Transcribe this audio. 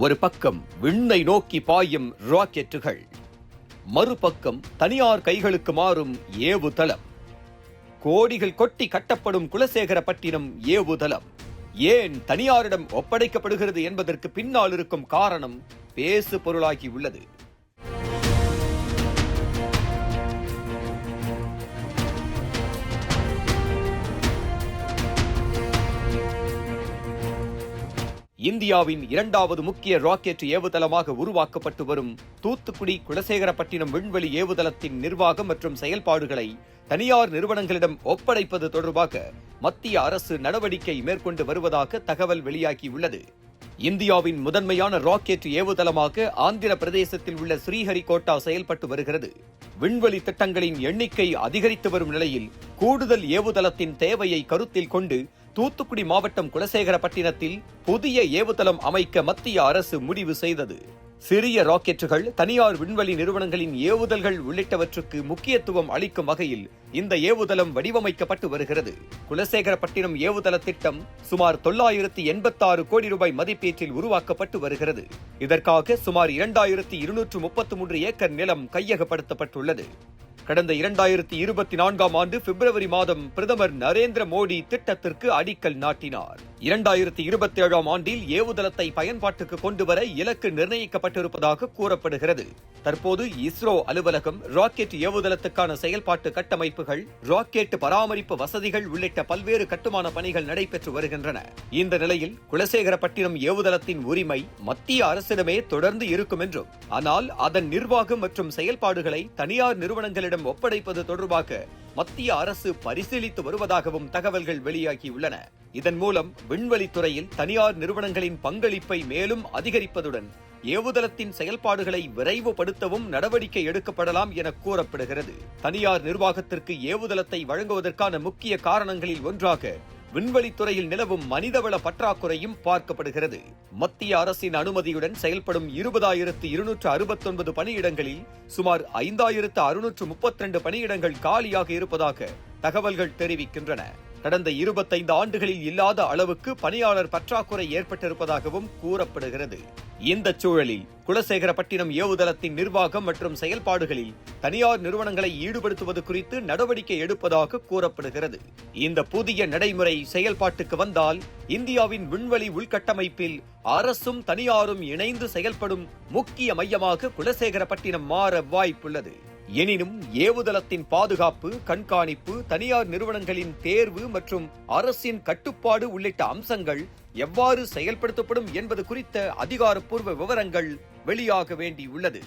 ஒரு பக்கம் விண்ணை நோக்கி பாயும் ராக்கெட்டுகள், மறுபக்கம் தனியார் கைகளுக்கு மாறும் ஏவுதளம். கோடிகள் கொட்டி கட்டப்படும் குலசேகரப்பட்டினம் ஏவுதளம் ஏன் தனியாரிடம் ஒப்படைக்கப்படுகிறது என்பதற்கு பின்னால் இருக்கும் காரணம் பேசு பொருளாகி உள்ளது. இந்தியாவின் இரண்டாவது முக்கிய ராக்கெட் ஏவுதளமாக உருவாக்கப்பட்டு வரும் தூத்துக்குடி குலசேகரப்பட்டினம் விண்வெளி ஏவுதளத்தின் நிர்வாகம் மற்றும் செயல்பாடுகளை தனியார் நிறுவனங்களிடம் ஒப்படைப்பது தொடர்பாக மத்திய அரசு நடவடிக்கை மேற்கொண்டு வருவதாக தகவல் வெளியாகியுள்ளது. இந்தியாவின் முதன்மையான ராக்கெட் ஏவுதளமாக ஆந்திர பிரதேசத்தில் உள்ள ஸ்ரீஹரிகோட்டா செயல்பட்டு வருகிறது. விண்வெளி திட்டங்களின் எண்ணிக்கை அதிகரித்து வரும் நிலையில் கூடுதல் ஏவுதளத்தின் தேவையை கருத்தில் கொண்டு தூத்துக்குடி மாவட்டம் குலசேகரப்பட்டினத்தில் புதிய ஏவுதளம் அமைக்க மத்திய அரசு முடிவு செய்தது. சிறிய ராக்கெட்டுகள், தனியார் விண்வெளி நிறுவனங்களின் ஏவுதல்கள் உள்ளிட்டவற்றுக்கு முக்கியத்துவம் அளிக்கும் வகையில் இந்த ஏவுதளம் வடிவமைக்கப்பட்டு வருகிறது. குலசேகரப்பட்டினம் ஏவுதள திட்டம் சுமார் 986 கோடி ரூபாய் மதிப்பீட்டில் உருவாக்கப்பட்டு வருகிறது. இதற்காக சுமார் 2233 ஏக்கர் நிலம் கையகப்படுத்தப்பட்டுள்ளது. கடந்த 2024ஆம் ஆண்டு பிப்ரவரி மாதம் பிரதமர் நரேந்திர மோடி திட்டத்திற்கு அடிக்கல் நாட்டினார். 2027ஆம் ஆண்டில் ஏவுதளத்தை பயன்பாட்டுக்கு கொண்டுவர இலக்கு நிர்ணயிக்கப்பட்டிருப்பதாக கூறப்படுகிறது. தற்போது இஸ்ரோ அலுவலகம், ராக்கெட் ஏவுதளத்துக்கான செயல்பாட்டு கட்டமைப்புகள், ராக்கெட் பராமரிப்பு வசதிகள் உள்ளிட்ட பல்வேறு கட்டுமான பணிகள் நடைபெற்று வருகின்றன. இந்த நிலையில் குலசேகரப்பட்டினம் ஏவுதளத்தின் உரிமை மத்திய அரசிடமே தொடர்ந்து இருக்கும் என்றும், ஆனால் அதன் நிர்வாகம் மற்றும் செயல்பாடுகளை தனியார் நிறுவனங்களிடம் ஒப்படைப்பது தொடர்பாக மத்திய அரசு பரிசீலித்து வருவதாகவும் தகவல்கள் வெளியாகியுள்ளன. இதன் மூலம் விண்வெளித்துறையில் தனியார் நிறுவனங்களின் பங்களிப்பை மேலும் அதிகரிப்பதுடன் ஏவுதளத்தின் செயல்பாடுகளை விரைவுபடுத்தவும் நடவடிக்கை எடுக்கப்படலாம் என கூறப்படுகிறது. தனியார் நிர்வாகத்திற்கு ஏவுதளத்தை வழங்குவதற்கான முக்கிய காரணங்களில் ஒன்றாக விண்வெளித்துறையில் நிலவும் மனிதவள பற்றாக்குறையும் பார்க்கப்படுகிறது. மத்திய அரசின் அனுமதியுடன் செயல்படும் 20,269 பணியிடங்களில் சுமார் 5,632 பணியிடங்கள் காலியாக இருப்பதாக தகவல்கள் தெரிவிக்கின்றன. கடந்த 25 ஆண்டுகளில் இல்லாத அளவுக்கு பணியாளர் பற்றாக்குறை ஏற்பட்டிருப்பதாகவும் கூறப்படுகிறது. இந்த சூழலில் குலசேகரப்பட்டினம் ஏவுதளத்தின் நிர்வாகம் மற்றும் செயல்பாடுகளில் தனியார் நிறுவனங்களை ஈடுபடுத்துவது குறித்து நடவடிக்கை எடுப்பதாக கூறப்படுகிறது. இந்த புதிய நடைமுறை செயல்பாட்டுக்கு வந்தால் இந்தியாவின் விண்வெளி உள்கட்டமைப்பில் அரசும் தனியாரும் இணைந்து செயல்படும் முக்கிய மையமாக குலசேகரப்பட்டினம் மாற வாய்ப்புள்ளது. எனினும் ஏவுதளத்தின் பாதுகாப்பு, கண்காணிப்பு, தனியார் நிறுவனங்களின் தேர்வு மற்றும் அரசின் கட்டுப்பாடு உள்ளிட்ட அம்சங்கள் எவ்வாறு செயல்படுத்தப்படும் என்பது குறித்த அதிகாரப்பூர்வ விவரங்கள் வெளியாக வேண்டியுள்ளது.